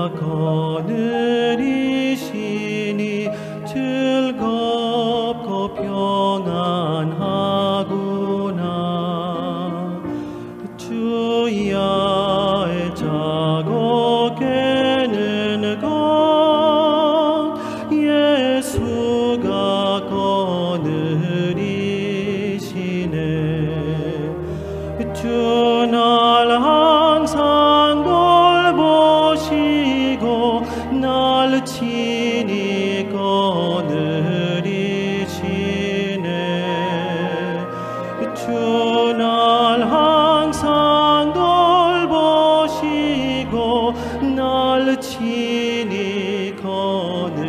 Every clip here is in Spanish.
거느리시니 즐겁고 평안하구나. 주야의 자고 깨는 것 예수가 거느리시네. 주 날 항상 돌보시고 날 친히 거느리시네. 주 날 항상 돌보시고 날 친히 거느리시네.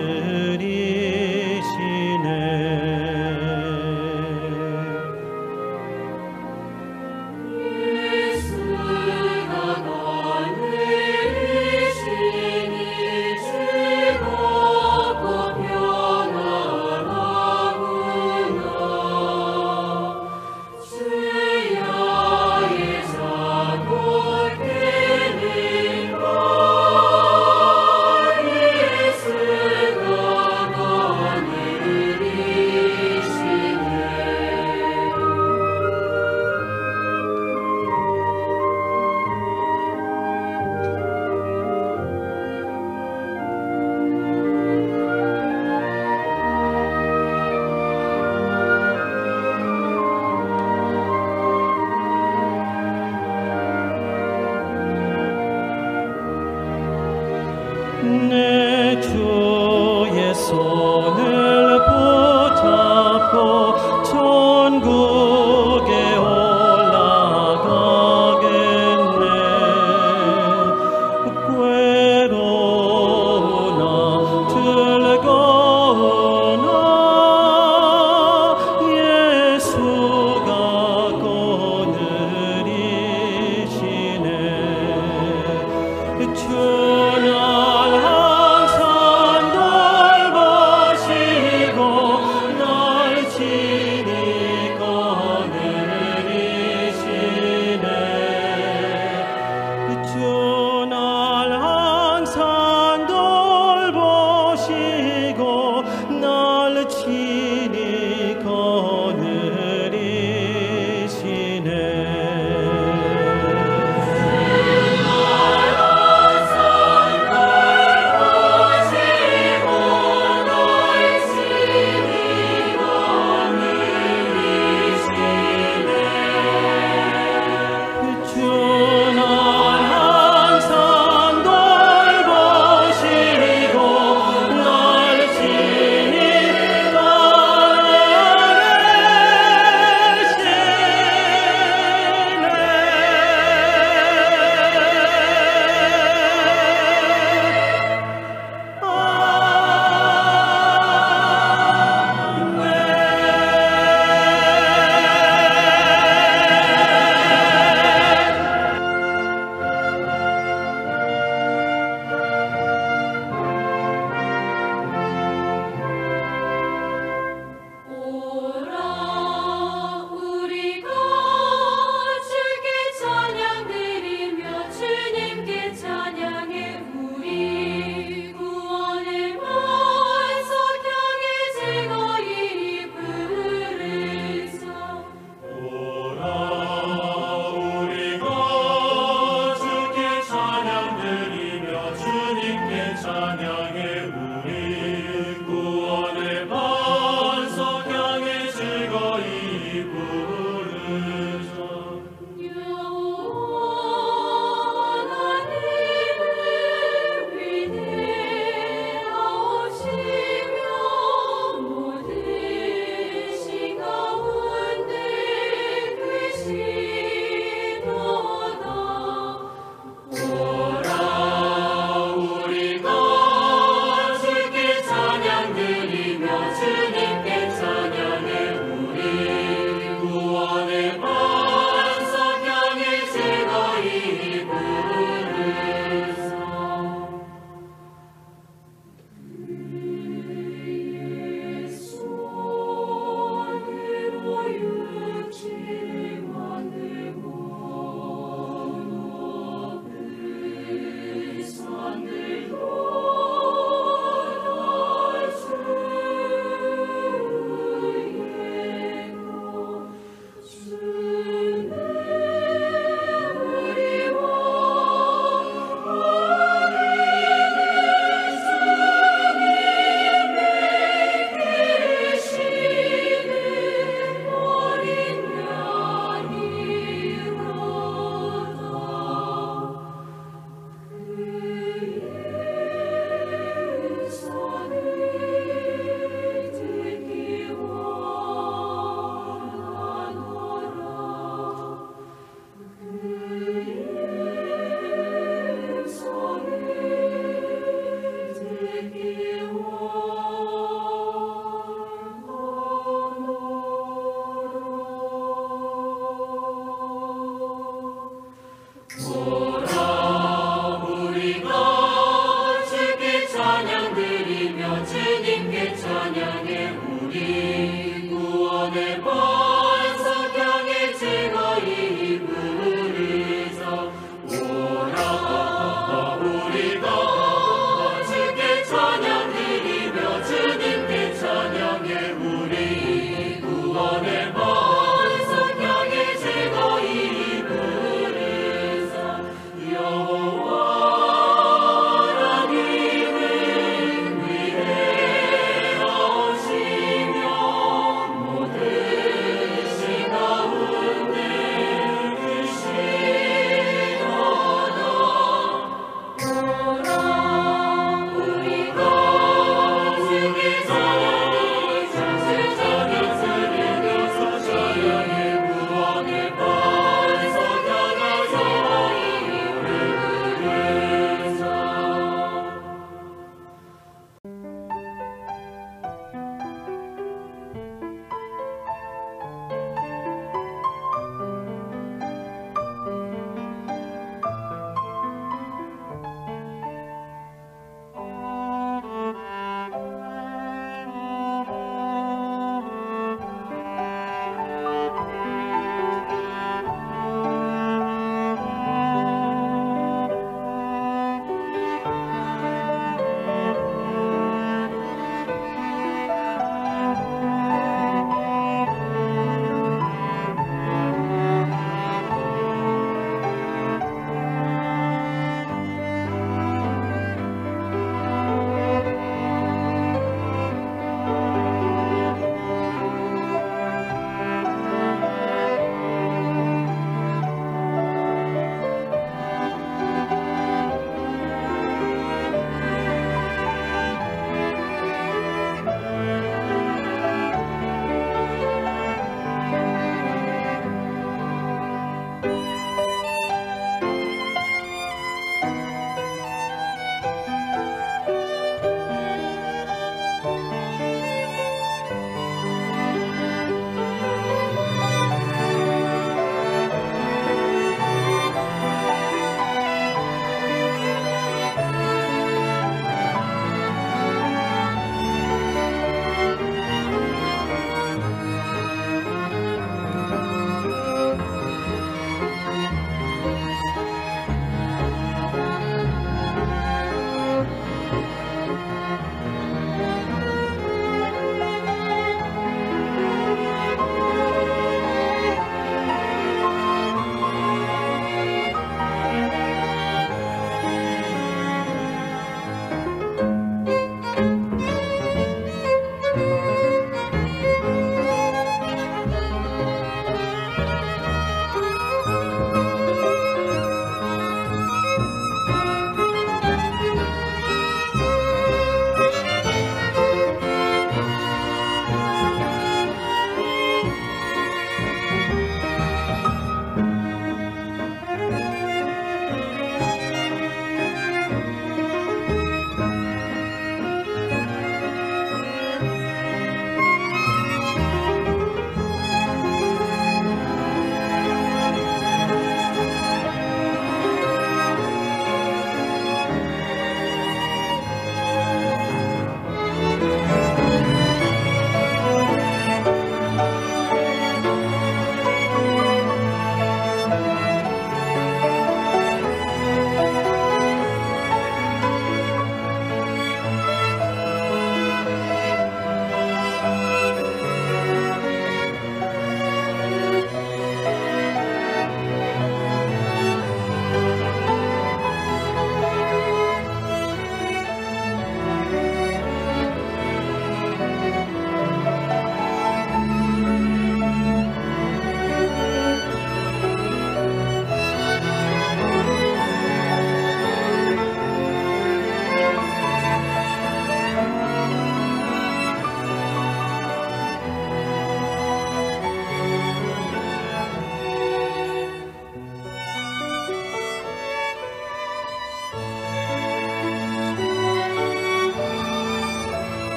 내 주의 손을 붙잡고 천국에 올라가겠네. 괴로우나 즐거우나 예수가 거느리시네. 주 날 친히 거느리시네.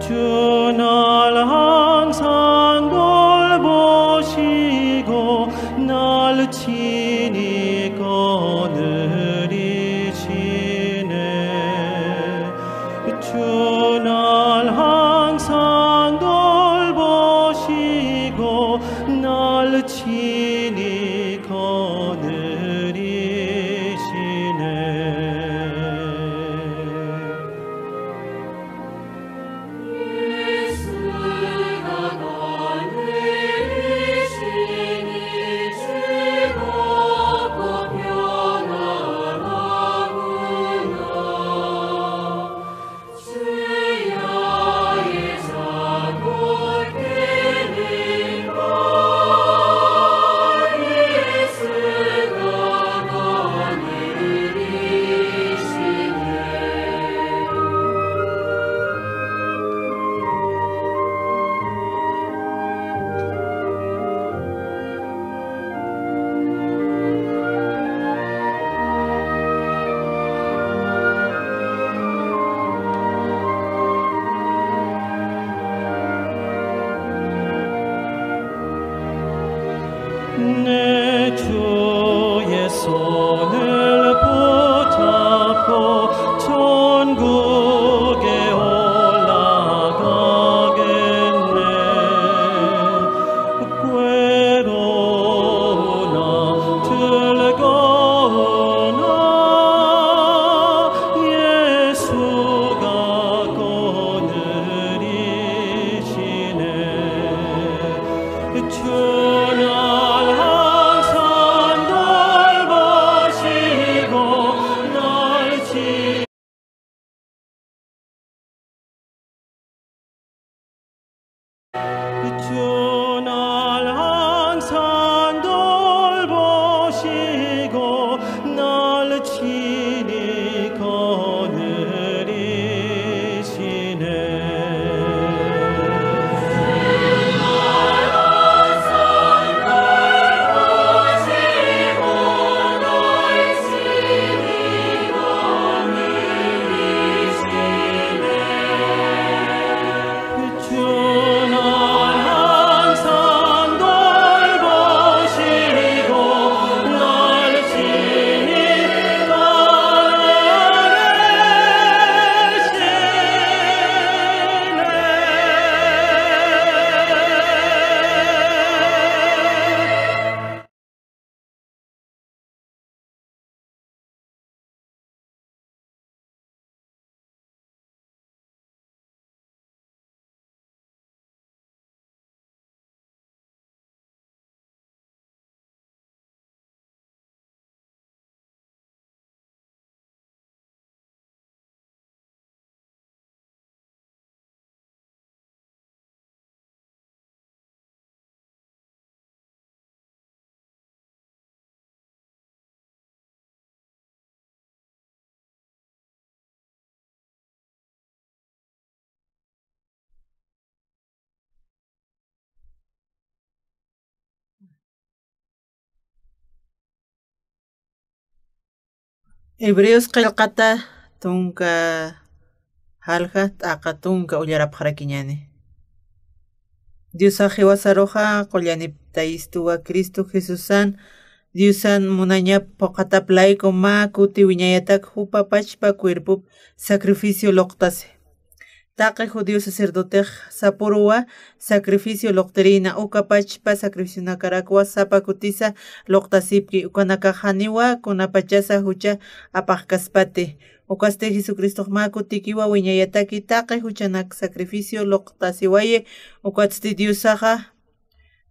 주 날 항상 돌보시고 날 친히 거느리시네. 주 날 항상 돌보시고 날 친히 내 주의 손을 붙잡고 천국에 올라가겠네. 괴로우나 즐거우나 예수가 거느리시네. 주 날 항상 돌보시고 날 친히 Hebreos qillqata tunka halqa t'aqa tunka ullarapaqrakiñani. Dios ajiwasaroja qullanipta istuwa Cristo Jesusan Diosan munañap poqataplayko ma kuti wiñayatak hupapachpa cuerpo sacrificio loqtase. Taqe judío sacerdote sapuruwa sacrificio loqterina ukapachpa sacrificio nakarakwa sapa kutisa loqtasipki ukanakajaniwa kunapachasa hucha apaqkaspate. Ukaste Jesucristo ma kutikiwa wiñayataki taqe huchanak sacrificio loqtasiwaye ukatsti Diosaja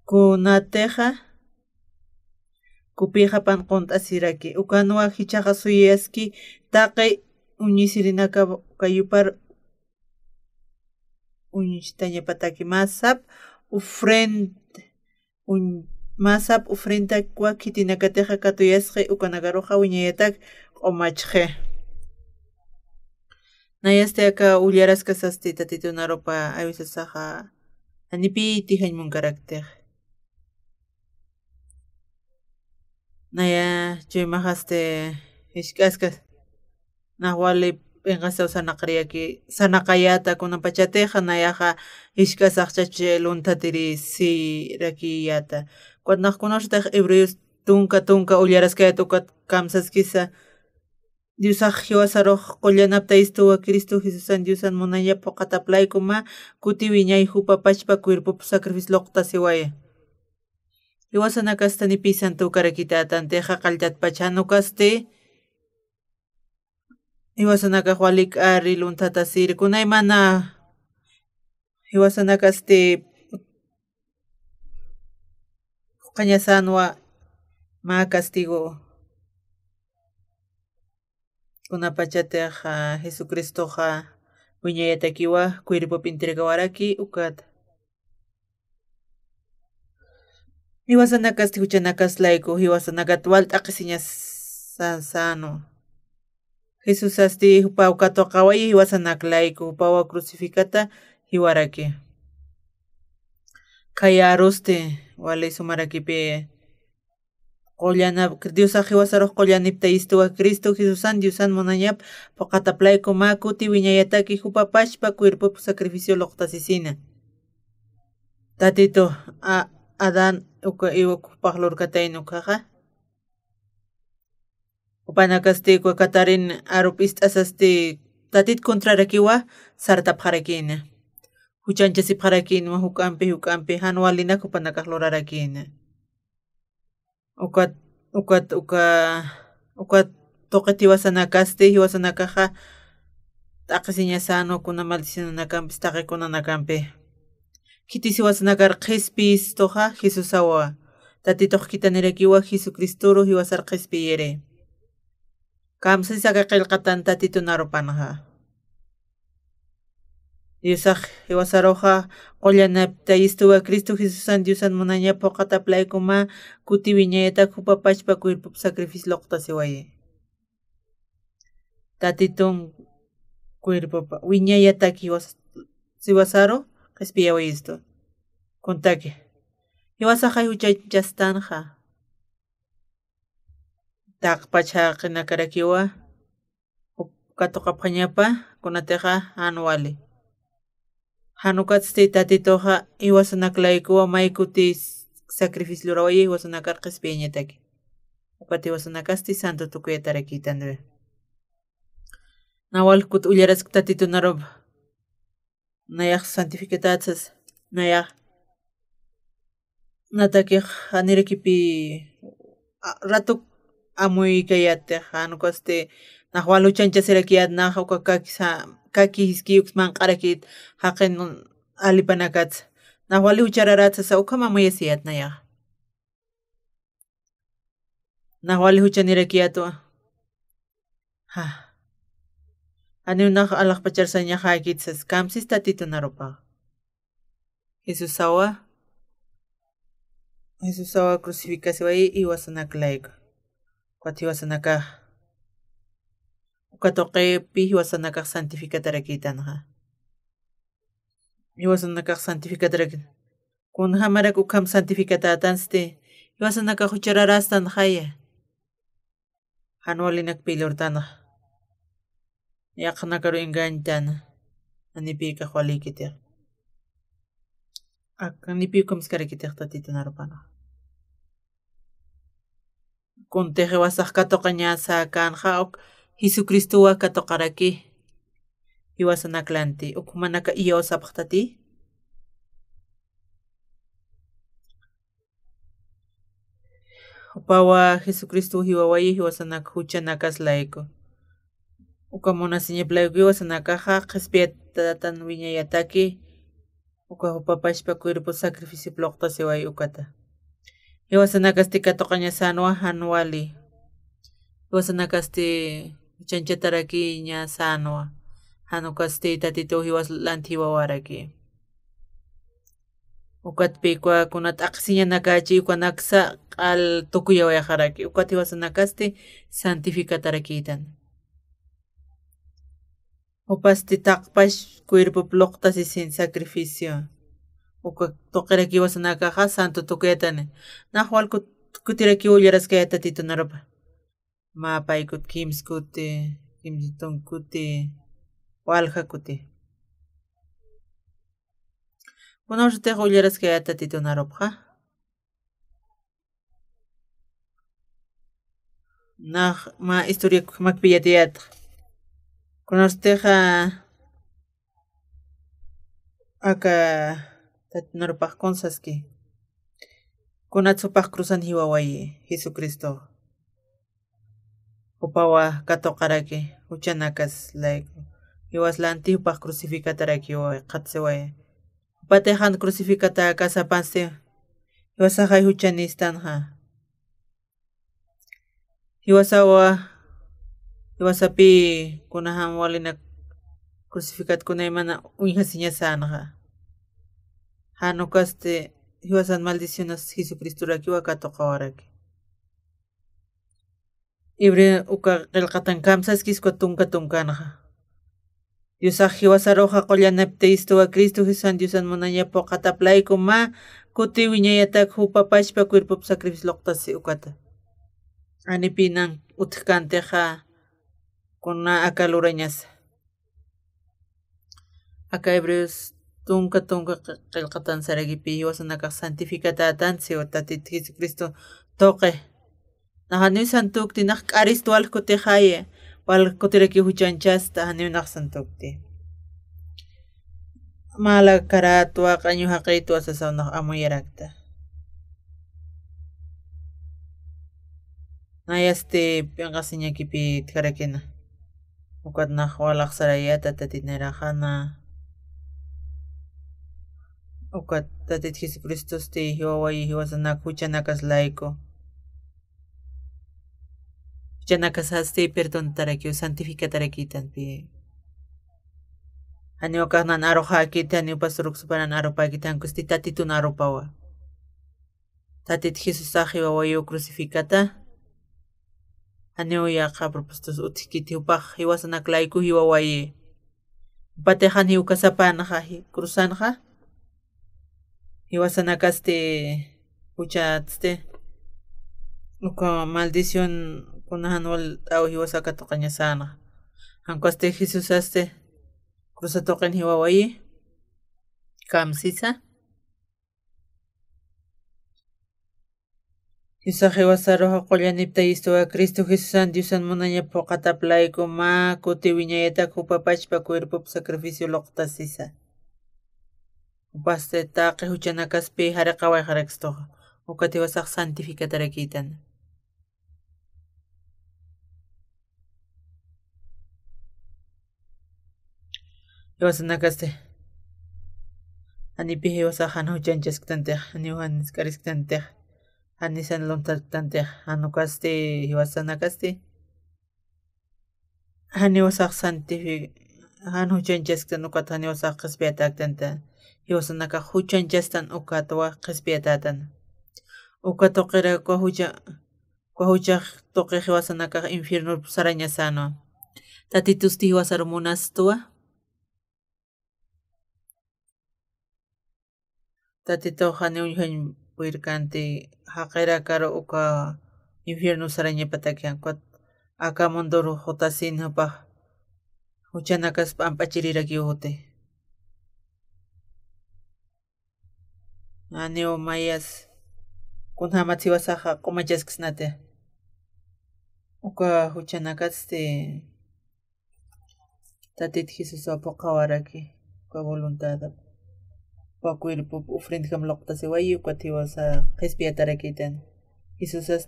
kunateja kupiqa panqont'asiraki ukanuwa hichaqa suyaski taqe uñisirinaka kayupar uñichtañapataki masap ufrenta kwa kitinakateja katuyasqe ukanagaroja wiñayatak q'umachqe. Nayaste aka ullaraska sastita titunaropa awisasaja anipiti hañmunkarakteq. Naya chaymajaste hishk'asqa nahwali pengasaw sanakayata kunapachateja nayaja ishkasaqchache luntatiri si rakiyata. Kuatnaqkunaштaq hebreos tunka ullaraskayata ukat kamsaskisa Diosaq hiwasaruq qullanapta istuwa Cristo Jesusan Diosan munayapa qataplaykuma kuti wiñay hupapachpa cuerpopa sacrificio loqta siwaya. Hiwasana kasta ni pisan tukarakita atanteja qalltatpachano kaste hiwasanaka walik ari luntata siri kunay mana hiwasana kaste qañasanwa ma castigo kunapachateja Jesucristoja wiñayatakiwa cuerpopi entregawaraki ukat hiwasanakaste huchanakaslaiku hiwasanaka tualt'aqisiñas sano Jesús asti hupaw katoqaway hiwasanaklayku hupawa crucificata hiwaraki kaya aruste wale sumarakipi qollana Diosaq hiwasaruq qollanipta istuwa Cristo Jesusan Diosan munayap paqataplayku makuti wiñayataki hupapashpa cuerpopa sacrificio loqtasisina tatito Adán uka iwakupaqlurkataynu kaqa upanakaste katarin arupis asasti tatit contrarakiwa sartapqarakina huchanchasipqarakina hukampi hanualina upanakaqlurarakina ukat toqetiwasanakaste hiwasanakaqa t'aqisiñasano kuna maldicionanakanpis taqikunanakanpi kitisiwasanakar qhispis toqa Jesusawa tatitoq kitanirakiwa Jesucristoro hiwasar qhispi yere kamsisaka qillqatan tatito narupanaqa Diosaq hiwasaruqa qollanapta istuwa Cristo Jesusan Diosan munayapa qataplaykuma kuti wiñayata hupapachpa cuerpopa sacrificio loqta siwaye tatitun cuerpopa wiñayataki siwasaru qhispiyaway isto kuntaki hiwasaqa huchachastanja taqpacha qinakarakiwa katuqapqañapa kunateqa anuali hanukatste tatitoqa hiwasanaklaykuwa maykuti sacrificio lurawaye hiwasanakar qhispiyañataki upat hiwasanakasti santo tukuyatarakitandre nawalkut ullarask tatito narup nayaq santificatatsas nayaq natakij hanirakipi ratuk amuy kayatej hanukaste najwalu chanchasirakiyat naj uka kaki hiskiyuks manq'arakit haqin alipanakatsa najwali huchararatsasa uka mamayasiyat nayaq najwali huchanirakiyatu aniunaj alaqpacharsañaj hakitsas kamsis tatito narupaq Jesusawa crucificasiway iwasanaklayku kuat hiwasanakaj ukatoqepi hiwasanakaj santificatarakitanaqa hiwasanakaj santificatarakit kun hamarak ukam santificatatanste hiwasanakaj huchararastandajaya hanualinak pilurtanaj yaqnakaru engañtana anipika walikitej akanipiuka miskarakitej tatito narupanaqa kunteje wasaq katoqañasa kanja Jesucristowa katoqaraki hiwasanaklanti ukmanaka iyawsapaqtati upawa Jesucristo hiwawayi hiwasanak huchanakaslayku uka munasiñaplayku hiwasanakaja qhispiyatatan wiñayataki uka hupapashpa cuerpo sacrificio ploqta siway ukata hiwasanakaste katoqañasanuwa hanuali hiwasanakaste chanchataraki sanuwa hanukaste tatito hiwaslanti hiwawaraki ukatpikwa kunata aqsiñanakachi ukanaksa q'al tukuyawayaqaraki ukat hiwasanakaste santificatarakitan upaste taqpash cuerpo ploqta sisin sacrificio uka toqiraki hiwasanakaqa santo tukuyatani najwalku kutiraki ullaraskaya tatito narupa ma paykut kimskut kimsiton kuti walja kuti. Kuna usted ullaras que tatito naropja. Nah ma historia makpillatiat. Kuna usted aka tatnorpaj konsaski. Kunatsupaj cruzan hiwawayi Jesucristo. Upawa katoqaraki uchanakas like hiwaslanti upaj crucificataraki wa qatseway. Upatejan crucificata kasapanste hiwasaqay huchanistanja. Hiwasapi kunahan walina crucificat kunaymana uñhasiñasanaqa. Hanukaste hiwasan maldiciones Jesucristo raki wa katoqawaraki. Ibre uka qillqatan kamsaskis tunka tunkanaqa. Diosaq hiwasaroqa qollanapta istuwa Cristo Jesusan Diosan munañapo qataplayku ma kuti wiñayatak hupapashpa cuerpo sacrificio loqtasi ukata. Anipinan utkanteja kuna akalurañas. Aka Hebreos tunka qillqatan saragipi hiwasanaka santificatatan o tatit Jesucristo toqe. Nahani santukti nak karisto al kotejaye wal kotereki huchanchasta hani nak santukti. Mala karatwa kanyu haqaitu asasaw nak amuyarakta. Nayaste piangasinya kipi tkarakena. Ukat nak walak sarayata tatinarajana. Ukat tatit Jesucristo ste hiwawayi hiwasanak huchanakas laiko. Huchanakas perdón tarakio santificataraki tanpi. Ani okahnan arojaki ani pasturuk supanan aropaki tan kusti tatitun aropawa. Tatit Jesus hiwawayo crucificata. Ani uyaka propostos utikiti upaj hiwasanak laiko hiwawayi. Patejan hiukasapanaja cruzanja. Hiwasanakaste huchatste. Uka maldición kunahan wal tao hiwasaka toqañasana. Hankuaste Jesus cruzatoqen hiwawayi. Kamsisa. Yusa hiwasaroja qollanipta istuwa Cristo Jesusan Diosan munañapo qataplayku ma kuti wiñayatak hupapashpa cuerpo sacrificio loqtasisa. Upaste taqi huchanakaspi haraqaway harakstoqa. Ukati wasaq santificatarakitan. Hiwasanakaste. Anipi hiwasajan huchanchasktanteq, aniwan iskarisktanteq, anisan lontartanteq, anukaste hiwasanakaste. Haniwasaq han huchanchasktan ukata haniwasaq qispiataktanta. Hiwasanaka huchanchastan ukatawa qispiatatan. Ukatoqira kwahuchaq toqi hiwasanaka infierno sarañasano. Tatitusti hiwasarumunastuwa. Tatito haniwñhan puirkanti haqira karo uka infierno sarañapatakian kwat aka mondoro jotasin hapa huchanakas pampachiriraki uhote. Aneo mayas kunhamat hiwasaqa qomachaskisnate. Uka huchanakaste tatit Jesus apoqawaraki uka voluntad. Pa cuerpo ofrenda kam loqtasi wayu uka hiwasa qhispiatarakitan. Jesus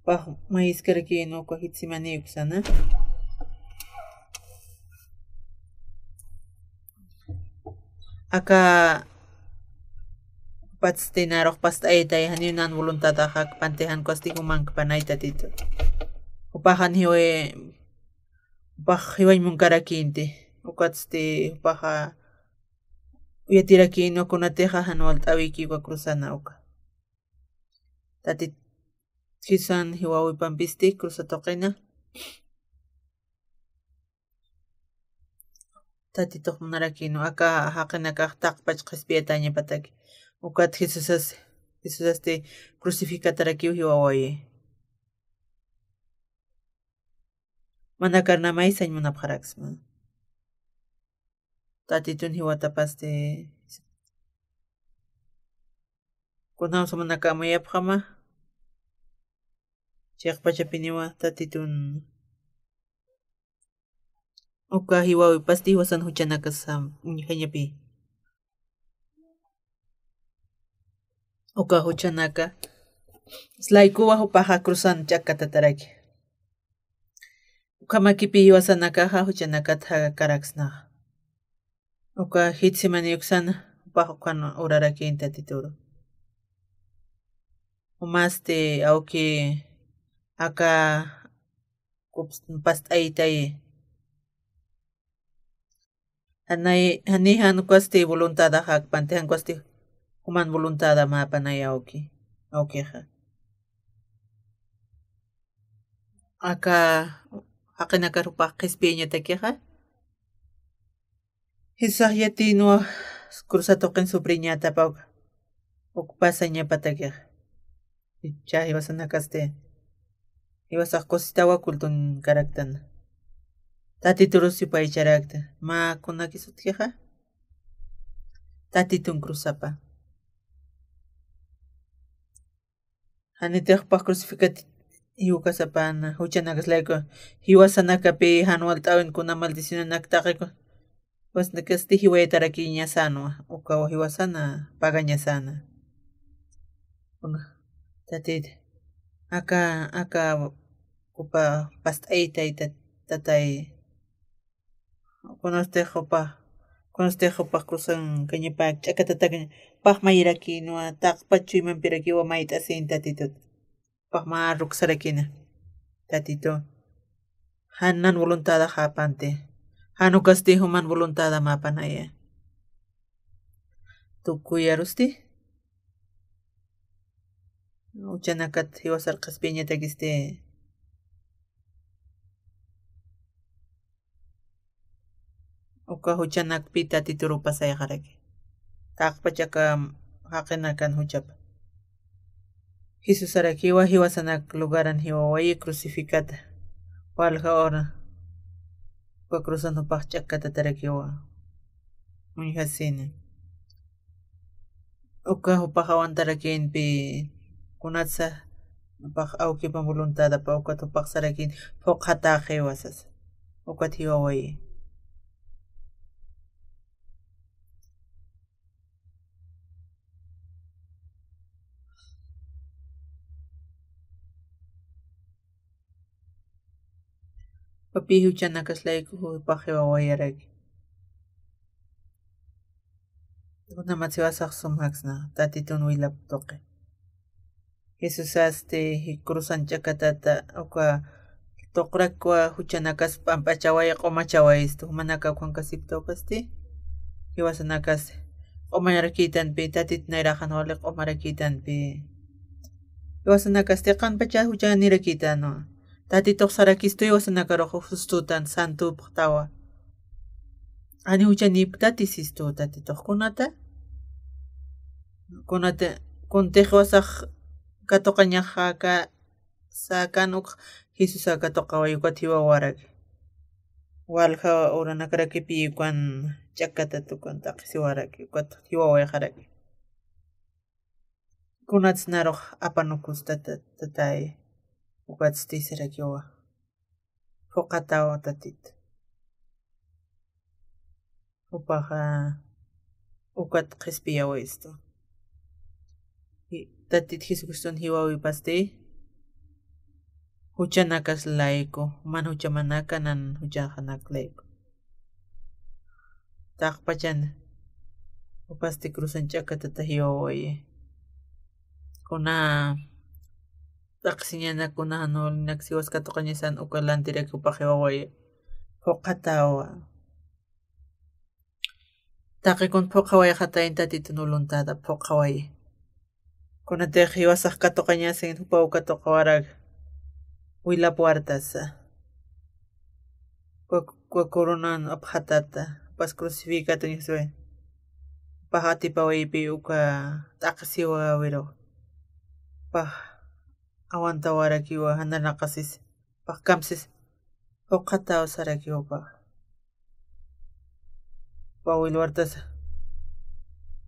pa maiskaraki no uka hitsimani uksana. Aka patstenarok pastaytay haniunan voluntad hak pantehan kosti humang panayta tito. Upahan hiway munkarakinte. Ukatste upaha uyatiraki no kunateja hanual tawiki wa cruzana uka. Tatit kisan hiwawi pampisti cruzatoqina. Tatitoq munaraki no aka haqinaka taqpach qhispiataña pataki. Ukat Jesus crucificataraki hiwawayi. Mana karnamay sañ munapqaraksma. Tatitun hiwatapaste kunam sumanakamayapqama chiqpachapiniwa tatitun uka hiwawi pasti hiwasan huchanakasam uñihañapi uka huchanaka slaykuwa hupaqa cruzan chakatataraki uka makipi hiwasanakaqa huchanakata karaksnaqa uka hitsimaniuksana upaqa ukana urarakin tatituru umaste auki aka past'aytay hanihan kuasti voluntada hakpante han kuasti human voluntada mapanay aukiqa aka haqinaka rupaq qhispiyñatakiqa hisaq yatinua cruzatoqin supriñata pawqa pasañapatakiqa chay hiwasanakaste hiwasaq cositawa kultun karaktana tatituru sipaycharakta ma kunaki sutkiqa tatitun cruzapa hanitiqpaq crucificati hiukasapana huchanakaslayku hiwasanakapi hanual t'awinkuna maldicionanaktaqiku pues kasti hiwaytaraki ñasanwa uka hiwasana paga ñasana tatit aka upa past'aytay tatay kunastikupaq cruzan kañipak ch'akatataka paqmayrakinuwa taqpachuymanpirakiwa mayta asin tatitut paqma ruqsarakina tatitu hanan voluntada hapante hanu kasti human voluntada mapanaya tukuyarusti uchanakat hiwasarqaspiñatakiste uka huchanakpi tatituru pasayaqaraki taqpachaka haqinakan huchapa Jesus arakiwa hiwasanak lugaran hiwawayi crucificata walqa hora uka cruzanupaq ch'akata tarakiwa muñhasina uka upaq awantarakinpi kunatsa upaq awkipa voluntada pa uka tupaq sarakin huqhataq hiwasas ukat hiwawayi papi huchanakaslayku upaq hiwawayaraki kunamatsiwasaq sumaqsna tatitun willap tuqi Jesus cruzan ch'akatata uka tuqrakwa huchanakas pampachaway q'umachawaystu manaka huankasiptawkasti hiwasanakas q'umayarkitanpi tatitnayraqan wali q'umarakitanpi hiwasanakaste qanpacha huchanirakitanu tatituq sarakistu hiwasanakaruq sustutan santupaq tawa ani huchanip tatisistu tatituqkunata kuntiq wasaq katuqañaqa sakanuk Jesus katuqa ukat hiwawaraki walqa uranakarakipi ukan ch'akata tukan taqisiwaraki ukat hiwawayqaraki kunats naruq apanukusta tatay ukats tisarakiwa huqatawa tatit upaqa ukat qhispiyawaystu tatit Jesucristun hiwawipasti huchanakaslayku mana huchamanaka nan huchaqanaklayku taqpachana upasti cruzan ch'akatata hiwawayi kuna taqsiñanakuna hanulinaqa siwaskatuqa ñasan uka lantiraki upaq hiwawayi huqatawa taqikun phuqawayqatayn tatitun voluntada phuqawayi kunatiq hiwasaq katuqa ñasin hupa ukatuqa waraqa wila puertasa kurunan aphatata pas crucificata ñaswe pahatipawayipi uka t'aqsiwa wiro pah awanta warakiwa hananaqasis pah kamsis Uqata awsarakiwapaq wawilwartas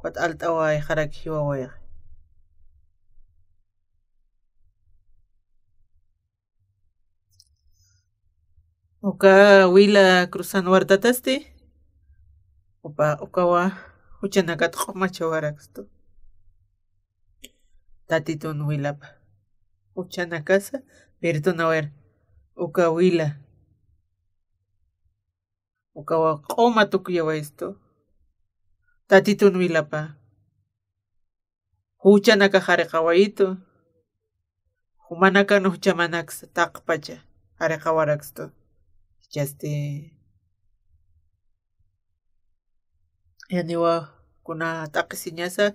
wat alt'away qaraki wawayqa uka wila cruzando wartatasti ukawa huchanakata q'umachawaraqsto tatitun wilapa huchanakasa pirtunawer uka wila ukawa q'uma tukuyawaysto tatitun wilapa huchanaka qhariqawaytu humanaka huchamanaksa taqpacha qhariqawaraqsto chaste yaniwa kuna taqisiñasa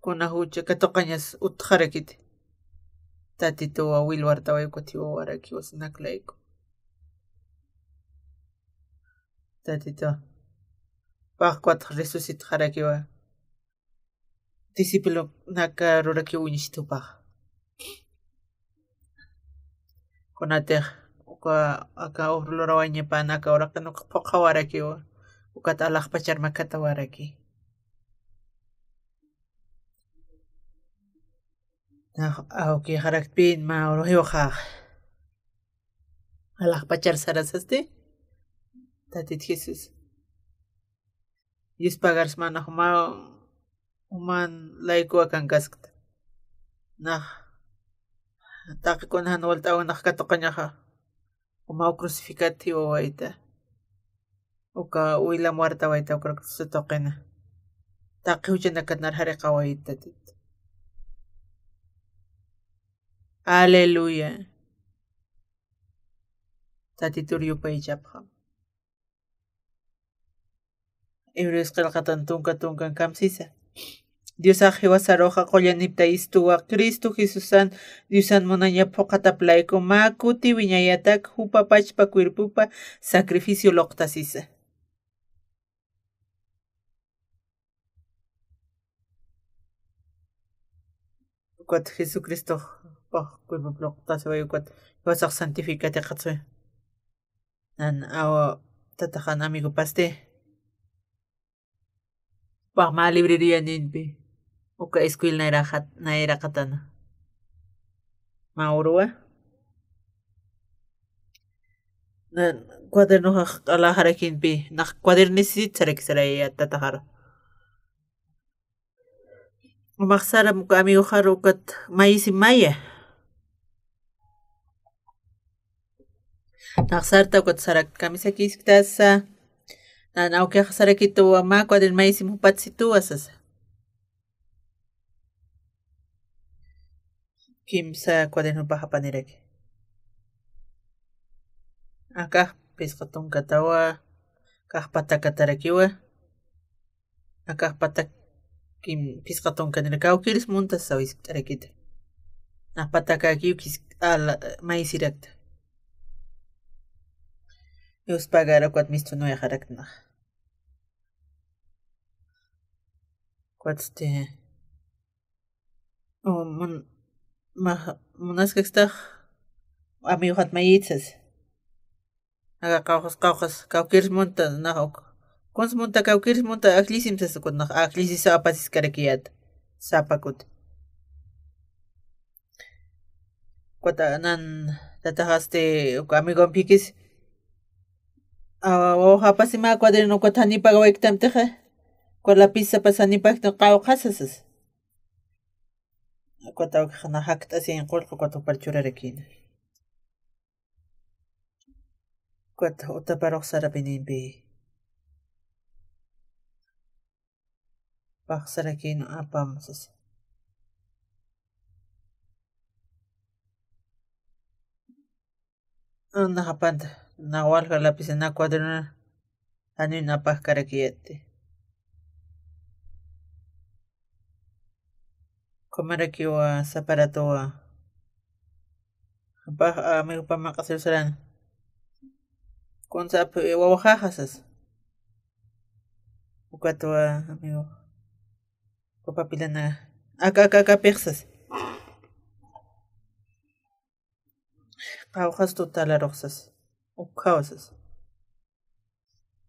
kuna hucha katoqañas utqharakit tatituwa wilwartaway kutiwawaraki wasnaklayku tatito paqquataq resucitaqharakiwa discípulo naka rurakiwa wiñashtupaq kunatiq uka aka urlurawañapa naka uraqa nuqa phuqawarakiwa ukata alaqpachar makata waraki awki qarakpin ma uruhiwaqaq alaqpachar sarasasti tatit Jesus Dios mana human laykuwa kankasqta naq taqikuna hanuwalt'awanaq katuqañaqa umaw crucificati wawayta uka wila muertawayta ukra crucituqina taqi huchanakanar hariqawayta tatit Aleluya tatitur yupaychapqa Hebreos qillqatan tunkan kamsisa Dios ajiwasaroqa qullanipta istuwa Cristo Jesusan Diosan munanya phuqataplayku makuti wiñayatak hupapachpa cuerpupa sacrificio loqtasisa ukat Jesucristo cuerpupa loqtasiway ukat wasaq santificate qatsuy nan awa tatajan amigo paste paqma librería ninpi uka escuela nairaqatana Maurua nan cuadernoqa q'alaqarakinpi naq cuadernicit sarakisaraya tataqara maqsara uka amigo qhari ukat mayisi maya naqsarta ukat sarak camisa kiskitasa nan awkiqa sarakituwa ma cuaderno mayisi hupatsituwa sasa kimsa cuadernopa hapaniraki akaq pisqa tunkatawa kaq patakatarakiwa akaq patak pisqa tunkanira kawkiris muntas sawisk'tarakita naq patakakiwkis maysirakta Yuspagara kuat mistunuya qarakna kuatste munaskaqtaq amigoqat mayitsas aga qawqas kawkirismunta naq Consmunta kawkirismunta aklisimsas naq aklisisa apasisqarakiyata sapakut kuata nan tatahaste uka amigonpikis wawqapasima cuaderno kuata hanipaqawaykutamtiqa kuata lapisapas hanipaqta qawqasasas kuata awkiqa hakt'asiyan qullqa kuata upar churarakina kuata utaparuq sarapi ninpi paqsarakina apamusas naqapanta nawalqa lapis na cuaderno hanin apaqkarakiyati qumarakiwa saparatuwa amigopa maqasirusarana kunsapi wawaqaqasas ukatuwa amigo papapilana aka piqsas qawqas tutala ruqsas ukhausas.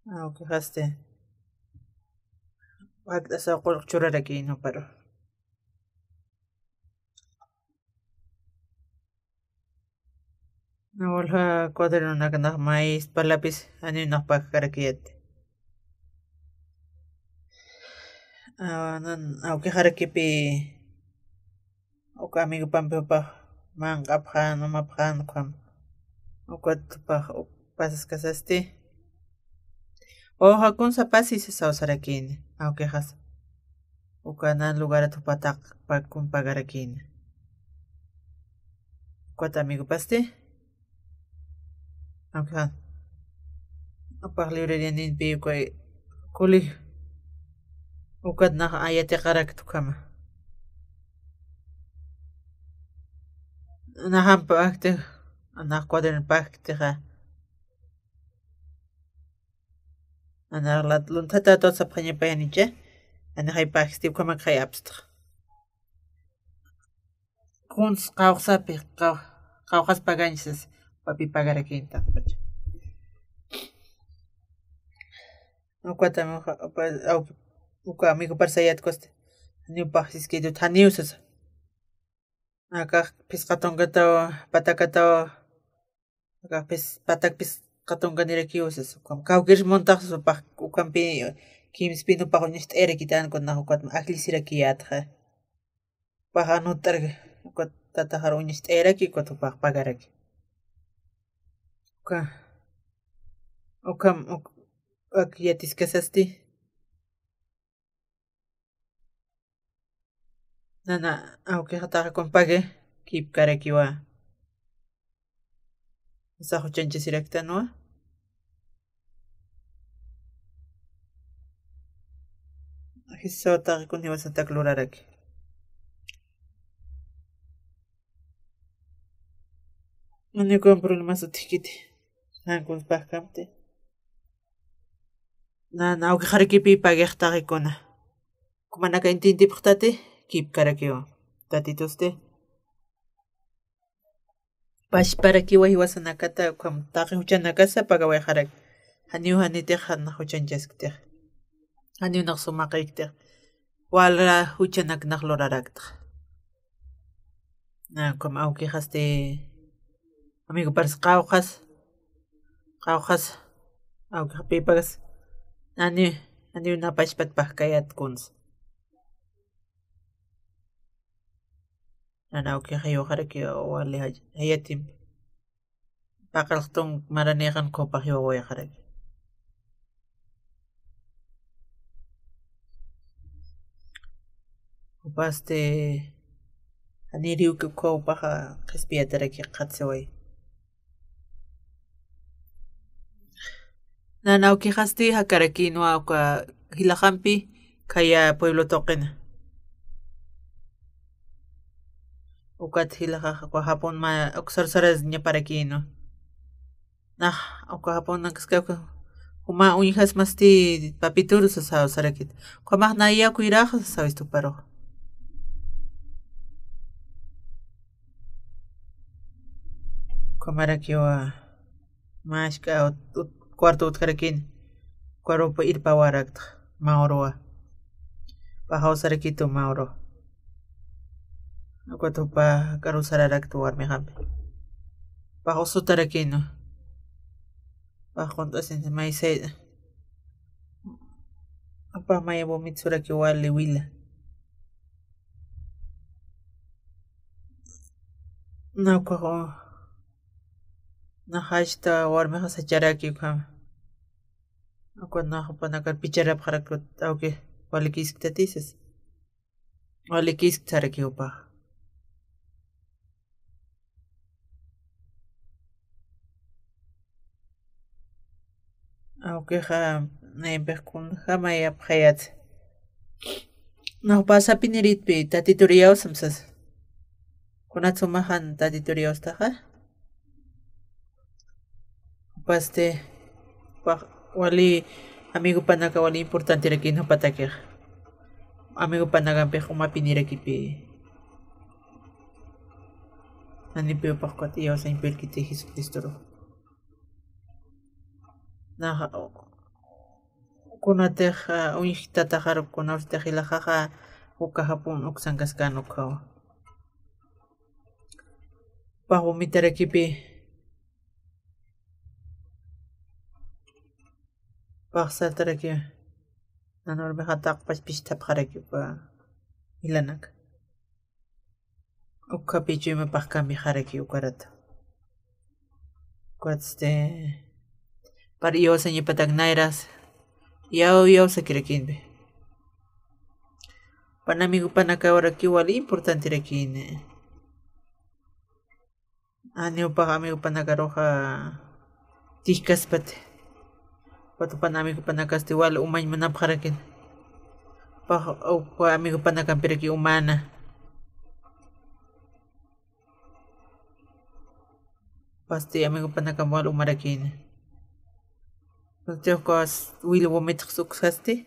Okay, haste. Pagdasa ko churaraki no pero. Nawalha cuaderno nak mais palapis ano nakpakarakiyat. Nan okay harakipi okay amigo pampepa mangaphan maphan kwam. Ukat pa pasas kasaste. O hakun sa pasis sa sarakin. Okay has. Ukanan lugar tu patak pagkun pagarakin. Ukat amigo paste. Okay. Apar libre din pi ko kuli. Ukat na ayate karak tu kama. Naham pa akte anak kuadern pa akte ka. Anak lat luntata tot sa panya pa yan ije. Anak ay pa akte kama kay abstra. Kuns kausa pi kaukas pagansis papi pagarakin tak. Ukat amigo uka amigo parsayat koste. Niu paksis ke do taniusas. Acá pis katongato patakato acá pis patak pis katonganirakiusas kam kaukir montax so pa ukampi kim spino pa konist erekitan kon na ukat aklisirakiatja pa anutar ukat tatahar unist eraki kot pa pagaraki uka ukam ak yatis kasasti nana auke hata kompage kip karakiwa sa huchanche sirakta no hisso ta kun hiwa sa takluraraki ani kon problema sa tikiti han kun pakamte nana auke harakipi pagekta kona kumana ka intindi pkhtate kip karakiwa tatitoste Pash para kiwa hiwasanakata kam taqi huchanakasa pagaway harak haniu hanite han huchanchaskte haniu nak sumakikte wala huchanak naklorarakt na kam auki haste amigo pars qawqas auki pipagas ani una pashpat pahkayat kuns Nana okay hayo haraki wali hayatim pakaltong maranihan ko pa hiwa waya haraki upaste aniriu ko pa kaspiya taraki qatsaway Nana okay hasti hakaraki no ka hilakampi kaya pueblo token ukat hilaka ko hapon ma oksarsaras niya para kino ako hapon nang kaska ko uma unhas masti papituro sa sarakit ko mak naiya ko iraha sa isto paro ko marakiwa mas ka kwarto utkarakin kwaro pa irpa warak maoroa pa hausarakitu maoro Ako to pa karusararak to warmi hampe. Pa hosutarakino. Pa kontasin may say. Apa may bomitsuraki wali wila. Nako ko. Nahashta warmi hasacharaki kam. Ako nako pa nakarpicharap harakot. Okay. Wali kisk tatisas. Wali kisk taraki upa. Okay ha naibeh kun hamaya phayat no pasa pinirit pe tatituriyaw samsas kunat sumahan tatituriyaw taha paste wali amigo panaka wali importante rakin hapatakir amigo panaka pe kuma piniraki pe ani pe pakot iyaw sa impel kiti Jesucristo na kunatej uñichtata harupkunaustej ilajaja ukahapun uksangaskan ukawa bajo mitarekipi paxsataraki nanorbejatak paspistapjarakipa ilanak ukapichime pajkami jaraki ukarata cuatste para yo señi patak nairas yau sakirakinbe panamigo panakawaraki wali importante rakine ani upah amigo panakaroja tishkaspate patu panamigo panakaste wal umay manapjarakin pa amigo panakampiraki umana pasti amigo panakamal umarakin Teo kas will vomit suksasti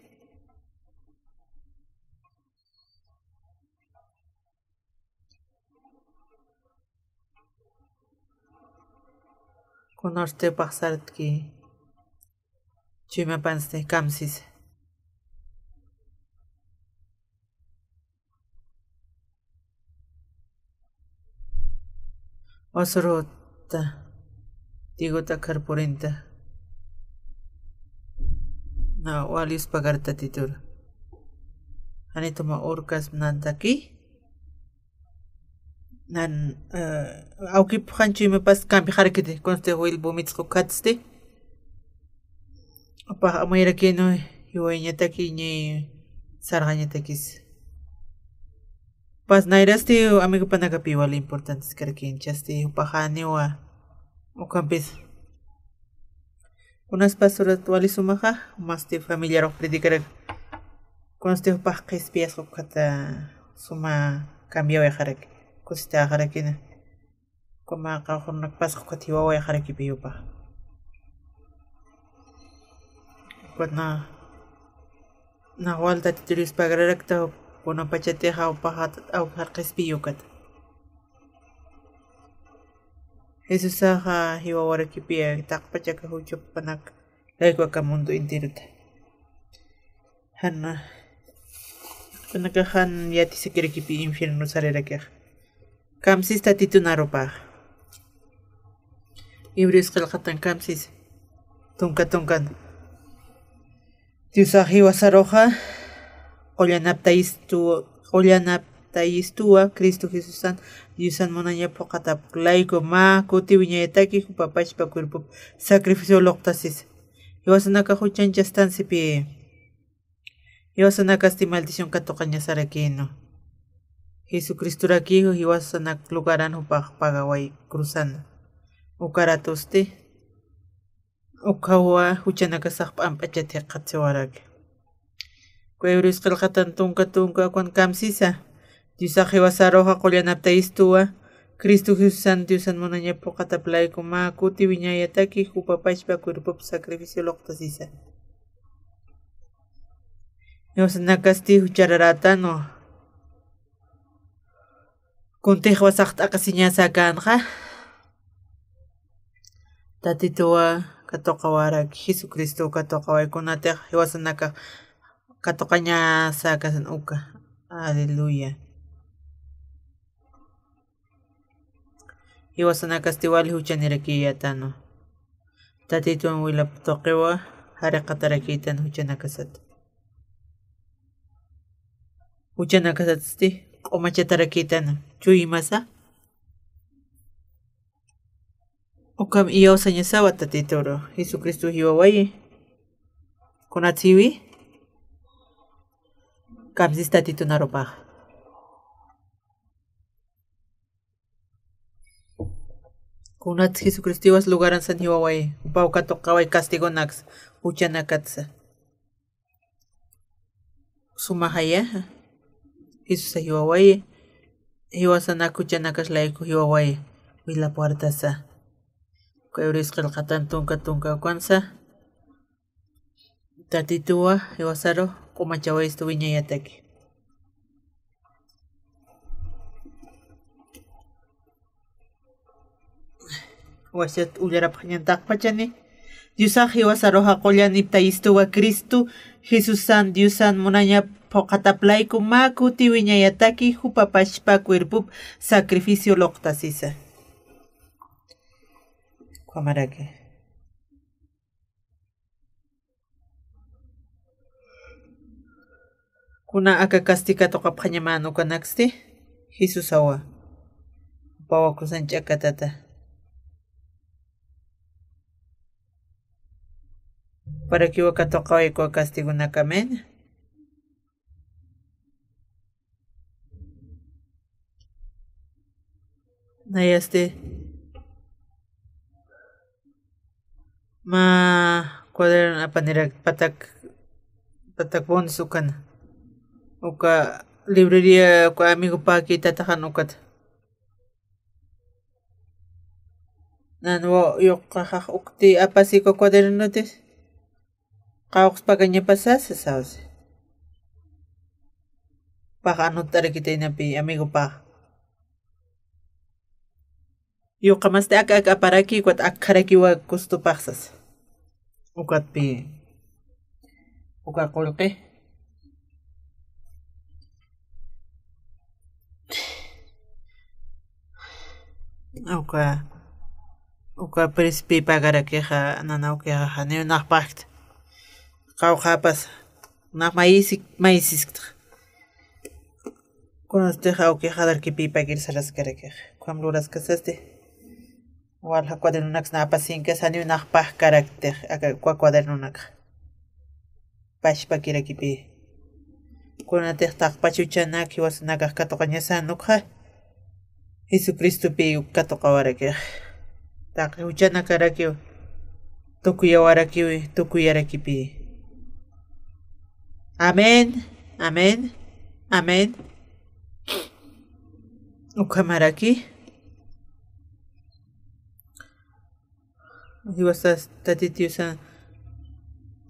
Conoște pasartki Chime panste kamsis Osrota Tigota carpurenta na walis pagarta titur anito ma orkas nantaki nan aukip khanchi me pas kampi harekete konste wil bomits ko katste apa amayra keno yoenya taki ni sarganya takis pas nairaste amigo panagapi wala importante skarkin chaste upahani wa ukampis unas pasurat wali sumaha maste familiar of predicar conste paqis pias kata suma cambio ya harek costa harekina kuma qahurnak pas qatiwa wa hareki piupa patna na walta titulis pagarakta kuna pachate ha pahat au harqis piukat Jesus hiwa warakipia tak pachaka huchup panak laikwa ka mundo intiruta hanna panakahan yati sekirikipi infierno sarerakia kamsis tatitu naropa ibris qalqatan kamsis tunkan tiusahi wasaroja olyanaptaistua Cristo Jesusan Diusan monanya pokatap laiko ma kuti wiñayataki hupapachpa cuerpo sacrificio loctasis iwasanaka huchan chastansipi iwasanaka sti maldición katoqaña sarakino Jesucristo rakijo iwasanak lugaran hupaq pagaway cruzando ukaratoste ukawa huchanaka saqpa ampachati qatsiwaraki Kuebris qalqatan tunka kwan kamsisa Diusaje wasaroja qollanaptaistua Cristo Jesusan Diusan monanya pokataplayko ma kuti wiñayataki hupapachpa cuerpo sacrificio loqtasisa Yosanakasti huchararatano Kuntej wasaqta qasiñasa kanja Tatitoa katoqawaraki Jesucristo katoqawaykunatej Yosanaka katoqaña sakasan uka Aleluya Iwasanakasti wali huchanirakiyatano Tatituan wilap toqewa Haraqatarakitan huchanakasat Huchanakasatsti Q'umachatarakitan Chuyimasa Ukam iyawsañasawa tatitoro Jesucristo hiwawaye Kunatsiwi Kamsis tatitu naropaj Kunat Jesucristo was lugaran san hiwawaye Upau katoqaway castigo nax Huchanakatsa Sumahaya Jesus hiwawaye Hiwasanaku huchanakash layku hiwawaye Wila puertasa Kuebris qilqatan tunka kwansa Tatitua hiwasaro Kumachawaistu wiñayataki Washat ullarapaqñantaqpachani Diusaji wasaroja qollanipta istuwa Cristo Jesús san Dios san monaña pokataplayku maku tiwiñayataki hupapashpa cuerpup sacrificio loqtasisa. Kwamarake. Kuna aka kastika toqapqañamanu kanaxti Jesús awa. Pawakusan chakatata. Para que waka toqaway ko kastigunakamen. Nayaste ma cuaderno apanirak patak bonsukan. Uka librería ko amigo paki tatahan ukat. Nanwo yok kakak ukti apasi ko cuaderno tes. Kauks paganya pasasa saus. Paka anotar kita inapi amigo pa. Yo kamaste aka aparaki kuat akaraki wa kusto paksas. Ukat pi. Uka kolke. Uka prispi pagaraki ha nanauki ha neo nakpakt. Kau kapas. Nak maisis. Konoste ha uki hadar ki pipa gir saras kareke. Kwam luras kasaste. Wal ha cuaderno nax na pasinka sani nak pah karakter aka cuaderno nak. Pashpa kira kipi. Kuna te tak pachuchana ki was naga katokaña sanukha. Jesucristo pi katokawarake. Tak uchana karaki tokuyawaraki tokuyaraki pi. Amen. Amen. Amen. Ukamaraki. Diwasas tatitiusan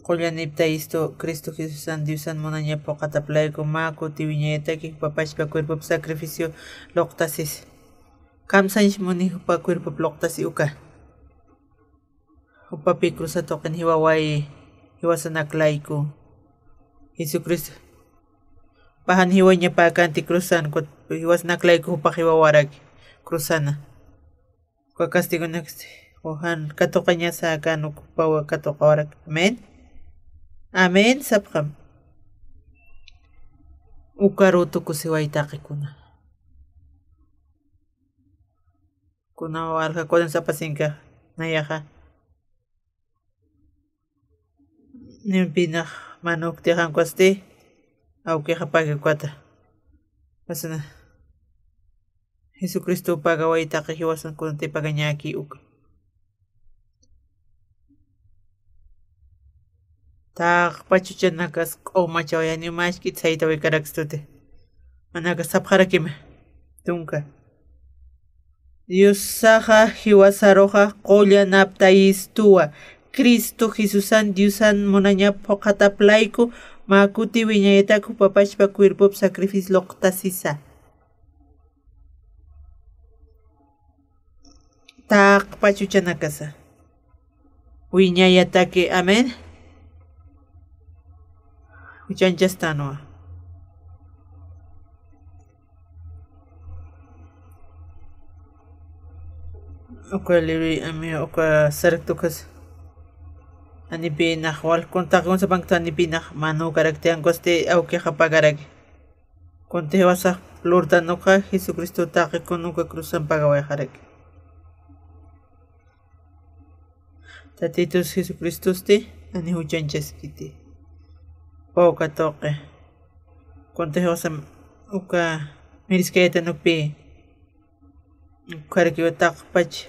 qollanipta isto Cristo Jesús san Dios san monaña pokataplayku maku tiwiñayataki papashpa cuerpo sacrificio loqtasis. Kamsanch moni hupa cuerpo loqtasi uka. Upapi cruza toquen hiwawai hiwasanaklayku. Jesucristo. Pahan hiwanya pa kanti cruzan kot hiwasnaklayku hupa hiwawaraki cruzana. Kwa castigo next. Ohan katokaña sa kanuk pawa katokawarak. Amen. Amen sapkam. Ukarutu kusiwaitaki kuna. Kuna warga kodan sa pasinka. Nayaha. Nimpinah manuk tihan kwaste. Au que japage kwata. Pasana. Jesucristo pagawaitaki hiwasan kunti paganyaki uka. Tak pachuchan nakas o machawaya ni mashkit saita we karakstote. Manakas sapharakime. Tunka. Dios saha hiwasaroja qolla naptaistua. Cristo Jesusan Diusan monaña pokataplaiku makuti wiñayataku papashpa cuerpop sacrificio loqtasisa. Tak pachuchan nakasa. Wiñayatake. Amen. Uchanchastanoa. Oka liwi ami oka saraktukas. Anipi nakwal kontakon sa bangta anipi nak manu karaktean koste au que japagarag. Konte wasa lorda noka Jesucristo take konuka cruzan pagaway harag. Tatitos Jesucristo ste ani huchanchas kiti. Poka toke. Konte wasa uka miriskayata nukpi. Karaki watak pach.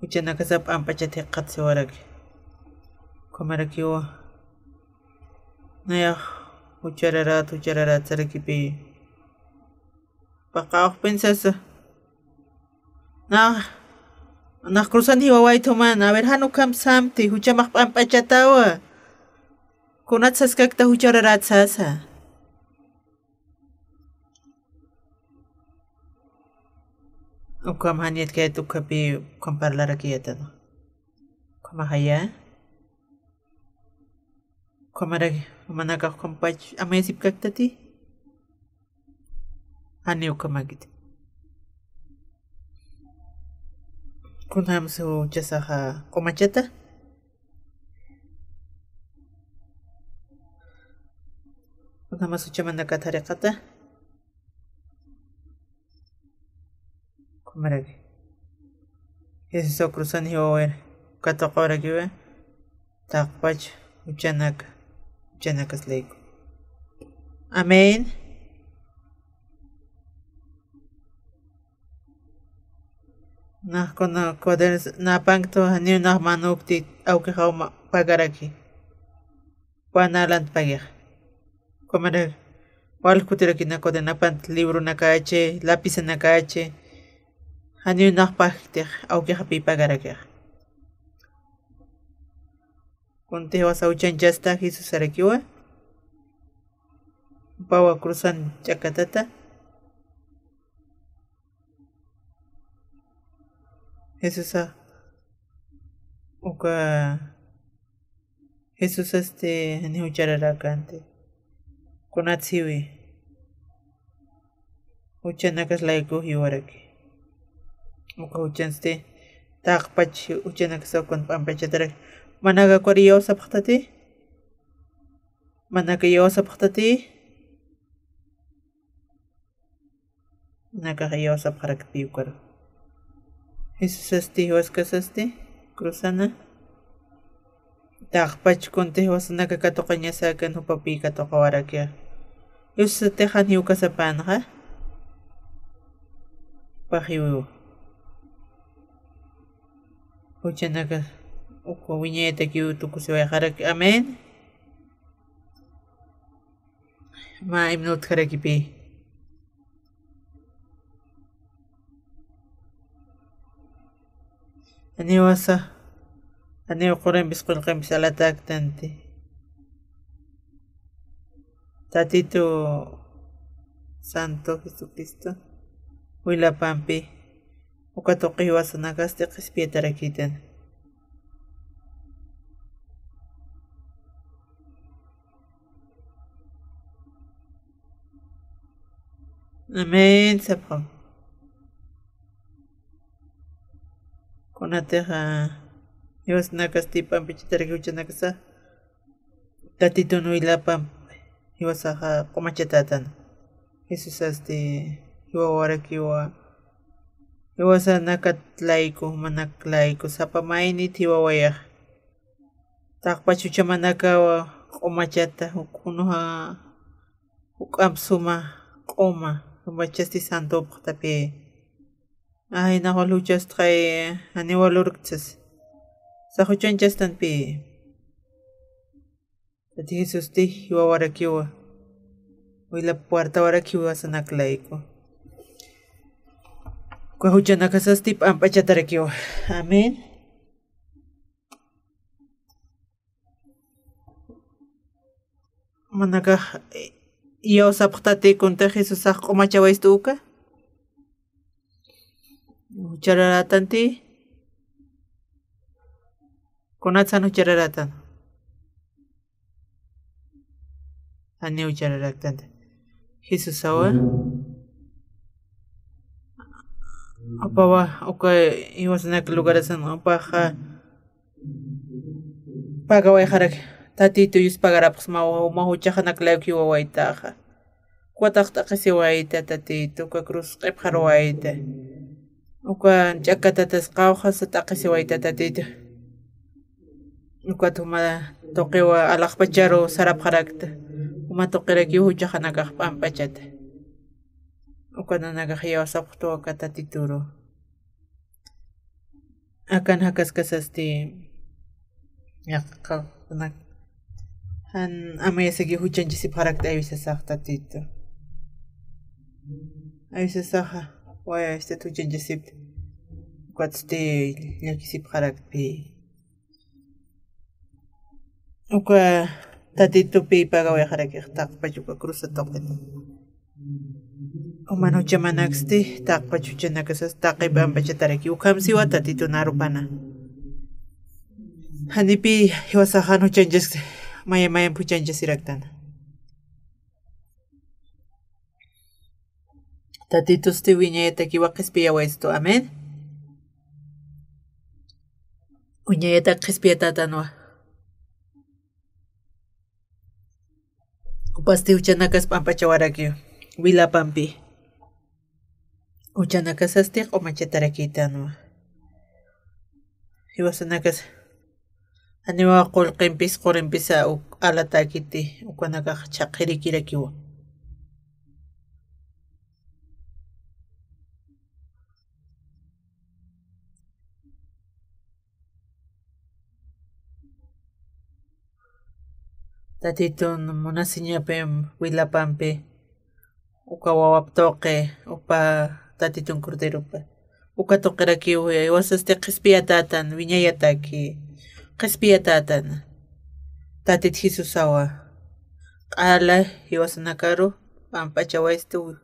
Ucha nakasap ang pachate katsi warag. Kumaraki wa. Naya uchararat sarakipi. Baka ako pensasa. Nakrusan hiwaway tuman. Awer hanukam samti. Ucha makpang pachatawa. Kunat saskakta uchararat sasa. Ukam hanyat kaya tukapi komparlara kiyata no. Mahaya. Kamarag manaka kampach amesip kaktati. Aniu kamagit. Kunham su jasaha komachata. Kunham su chamandaka tarekata. Kamarag. Eso cruzan hiwer. Katokora giwe. Takpach uchanak leiko. Amen. Nah kono koder na pangto haniu nah manukti au ke hau pagaraki. Panalant pagya. Komada wal kutiraki na koder na pant libro na kache, lapis na kache. Haniu nah pagter au ke hapi pagaraki. Kunte wasa uchan jasta hisu sarakiwa. Bawa cruzan chakatata. Jesús Jesús ni uchararakante. Kunatsiwi. Uchanakas laiku hiwaraki. Uka uchanste taqpach uchanakas okon pampachatara. Managa kwariyo saphtati. Managa yo saphtati. Managa yo sapharakti ukar. Jesus huascasasti, cruzana. Takpach conte huasana kakatokaña sacan hupapi katokawarakia. Yus tejan hiuka sa panja. Pahiu. Uchanaka uko viñeta kiu tukusiwa harak. Amen. Ma imnut harakipi. Ani uqoran bisqul qamis alatak tanti. Tatito Santo Jesucristo. Huila pampi. Ukatoqi wasanakaste qispiatarakitan. Amen sapam. Konateja Dios nakasti pampichitaraki uchanakasa tatito nuilapam iwasaja komachatatan Jesus iwawaraki iwasa nakatlayku manaklayku sapamaynit iwawayaj taqpachucha manaka komachata ukunuja ukamsuma qoma komachasti santo paqtapi ay nawaluchas tray aniwalurktsas sahuchan chastan pi tati Jesus ti iwawarakiwa wila puerta warakiwa sanaklayko kuhuchanakasasti pampachatarakiwa amen manaka iyaw sapqtati kunta Jesus qomachawaystuka Uchararatanti Konatsan uchararatan Ani uchararatante Jesus sawa Apawa oka iwasanak lugarasan apaja Pagaway harak tatito yus pagarapos mahuchahanak layok iwawaytaja Kuataqtaqis iwayta tatito ka cruz qipharwayta Uka chakatatas qawjas taqisiwayta tatito. Uka tuma toqiwa alaqpacharo sarapqarakta. Uma toqiraki huchahanakaq pampachata. Uka nanakaq yawasaqtuqa tatituro. Akan hakaskasasti yaqqa han amayasaki huchanchisipqarakta awisasaq tatito. Awisasaqa Waya tujan jasip kuat stay nyakisip harakpi. Uka tatito pi pagaway harakik takpa juga krusa toket. Umano chamanaksti takpa chucha nakasas takay bamba chataraki ukam siwa tatito narupana. Hanipi hiwasahan huchanchas mayan puchanchas iraktana. Tatitos te viñeta kiwaqespia esto, amén. Uñayeta qespia tatanwa. Upasti uchanakas pampachawarakio. Wila pampi. Uchanakas astiq o machetarakitanwa. Hiwasanakas aniwa qolqinpis qorinpisa alatakiti ukanaka chaqirikirakiwa. Tatitun monasiñapem wilapampi uka wawaptoqe upa tatitun corderopa uka toqirakiwa wasasti qhispiyatatan wiñayataki qhispiyatatan tatit Jesusawa q'ala hiwasanakaru pampachawaistu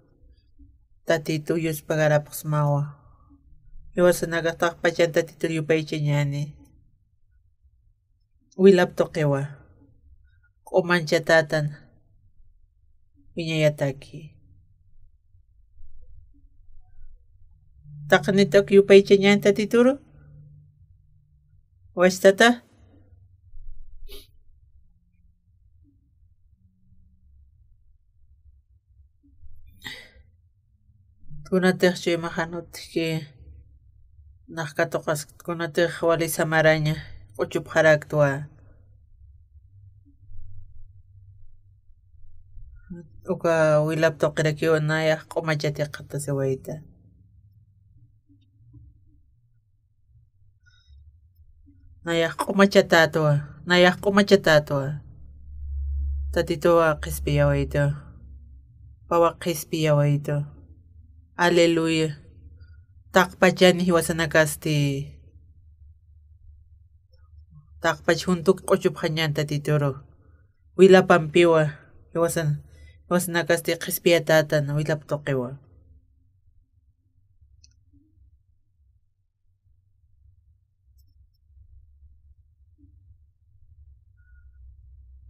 tatitu yuspagarapas-mawa hiwasanaka taqpachan tatitu yupaychañani wilaptoqewa q'umanchatatan wiñayataki taqnitak yupaychañani tatituru washtata kunatiqchu imahanutki naqkatoqas kunatiq wali samaraña q'uchup haraktua uka wilaptoqirakiwa nayaq q'umachatiqa tasiwayta nayaq q'umachatatwa tatituwa qhispiyawayta wawa qhispiyawayta aleluya taqpachani hiwasanakasti taqpach juntuq q'uchup hañan tatituru wilapampiwa hiwasanakasti qhispiyatatan wilaptoqiwa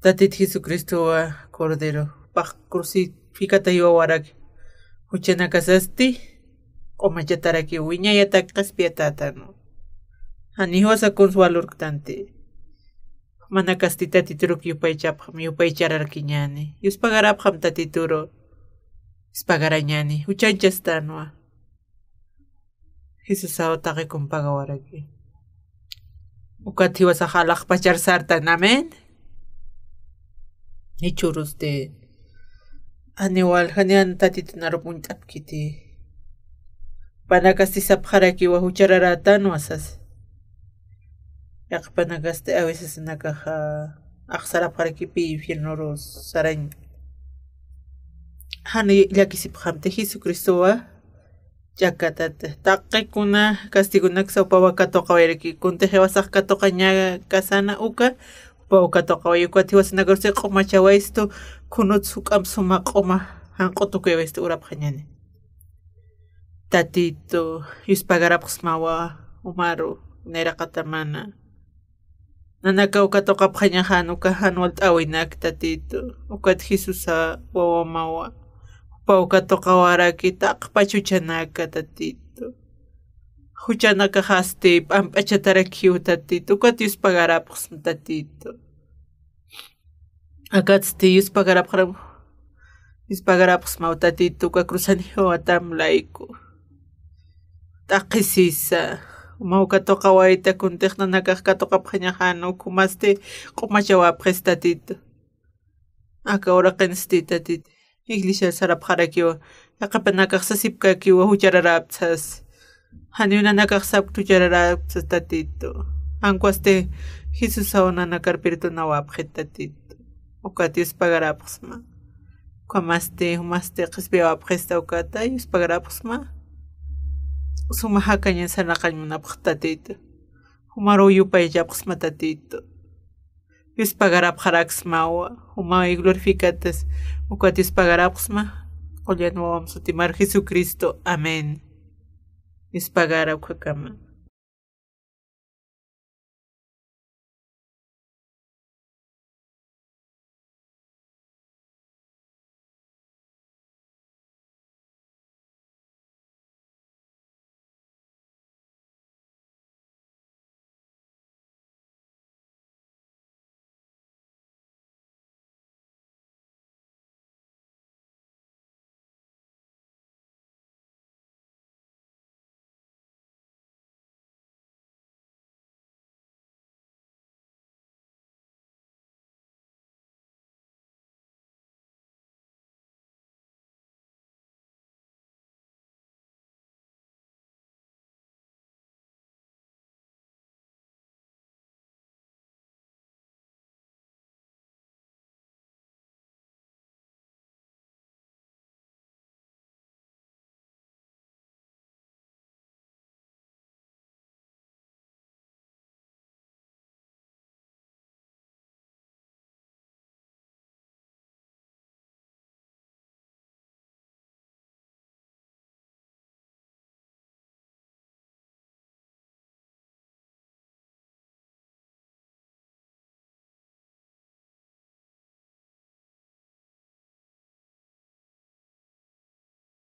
tatit Jesucristowa cordero paq crucificata hiwawaraki huchanakasasti q'umachataraki wiñayataki qhispiyatatan ani hiwasa consualurktanti mana kasti tatituruq yupaychararkiñani yuspagarapqam tatituru ispagarañani huchanchastanwa Jesusawa taqikun pagawaraki ukat hiwasa halaqpacharsartan amén ichuruste aniwal hanian tatitunarup unt'apkiti panakasti sapqarakiwa huchararatan wasas yaqpanakasti a veces nakaqa aqsarapqarakipi infiernorus sarañ hani llakisipaqhamti Jesucristowa chakatata taqikuna kastigunaka sawpawaka toqawayriki kuntiq hiwasaq katuqa ña kasana uka upa toqaway ukati hiwasanakarusi q'umachawaystu kunutsu huk'am sumaq q'uma hanq'utukuyawaystu urapaqñani tatito yuspagarapaqsmawa umaru nayraqata mana nanaka uka toqapaqña hanuka hanual t'awinak tatito ukati Jesusa wawamawa upa uka toqawaraki taqpachuchanaka tatito huchanaka hasti p'amp'achatarakiw tatito ukati yuspagarapaqsma tatito akatsti yuspagarapaqsmawa tatito uka cruzaniwa tamlayku t'aqisisa uma uka toqawayta kuntiq nanakaq katoqapaqña hanuku masti q'umachawapqis tatito aka uraqinsti tatito iglesia sarapqarakiwa yaqapanakaq sasipkakiwa huchararapsas haniyunanakaq saptuchararapsas tatito ankuasti Jesusawa nanakar perdonawapqi tatito ukati yuspagarapaqsma uka masti qhispiyawapqista ukata yuspagarapaqsma sumaq hakaña sanaqañmunapaq tatito umaru yupayllapaqsma tatito yuspagarapqaraqsmawa umay glorificatas ukati yuspagarapaqsma qullan wawam sutimar Jesucristo amén yuspagarapqakama